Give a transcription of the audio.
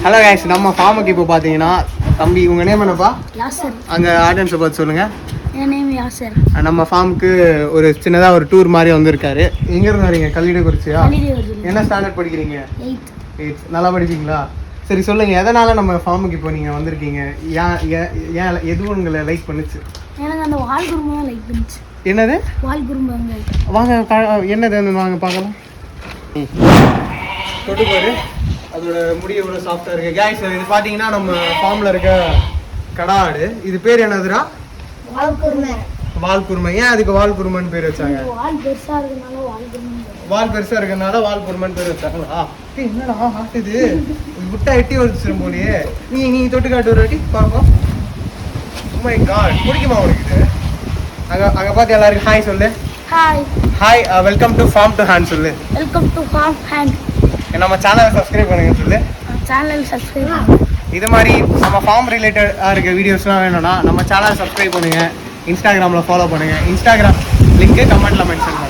Hello guys, நம்ம ஃபார்முக்கு இப்போ பார்த்தீங்கன்னா தம்பி உங்கள் நேம் என்னப்பா? யாசர். அங்கே ஆடியன்ஸை பார்த்து சொல்லுங்கள். என் நேம் யாசர். நம்ம ஃபார்முக்கு ஒரு சின்னதாக ஒரு டூர் மாதிரி வந்திருக்காரு. எங்கேருந்து வரீங்க? கல்லிடக்குறிச்சியா? என்ன ஸ்டாண்டர்ட் படிக்கிறீங்க? 8th. நல்லா படிப்பீங்களா? சரி சொல்லுங்கள், எதனால் நம்ம ஃபார்முக்கு இப்போ நீங்கள் வந்திருக்கீங்க? ஏன் எதுவும் உங்களை லைக் பண்ணுச்சு? எனக்கு அந்த வால் குருமா லைக் பண்ணுச்சு. என்னது வால் குருமாங்க? வாங்க, என்னது வாங்க பார்க்கலாம். தொட்டு பாரு, அதோட முடி எவ்வளோ சாஃப்டாக இருக்குது. கேஸ் இது பார்த்தீங்கன்னா நம்ம ஃபார்மில் இருக்க கடா ஆடு. இது பேர் என்னதுடா? வால் குருமை. ஏன் அதுக்கு வால் குருமைன்னு பேர் வச்சாங்க? வால் பெருசாக இருக்கனால வால் குருமை. வால் பெருசாக இருக்கனால வால் குருமைன்னு பேர் வச்சாங்களா? என்னடா ஆட்டுது, விட்டா எட்டி வந்துச்சு போலியே. நீ தொட்டு காட்டு ஒரு வாட்டி பார்ப்போம். மை காட், பிடிக்குமா உனக்கு இது? அங்கே பார்த்து எல்லாருக்கும் ஹாய் சொல்லு. Hi, welcome to farm to hand சொல்லு. Welcome to farm hand. நம்ம சேனலை சப்ஸ்கிரைப் பண்ணுங்க சொல்லு. Channel subscribe. இது மாதிரி நம்ம ஃபார்ம் ரிலேட்டடாக இருக்க வீடியோஸ்லாம் வேணும்னா நம்ம சேனலை சப்ஸ்கிரைப் பண்ணுங்கள். இன்ஸ்டாகிராமில் ஃபாலோ பண்ணுங்கள். இன்ஸ்டாகிராம் லிங்க்கு கமெண்ட்டில் மென்ஷன் பண்ணுங்கள்.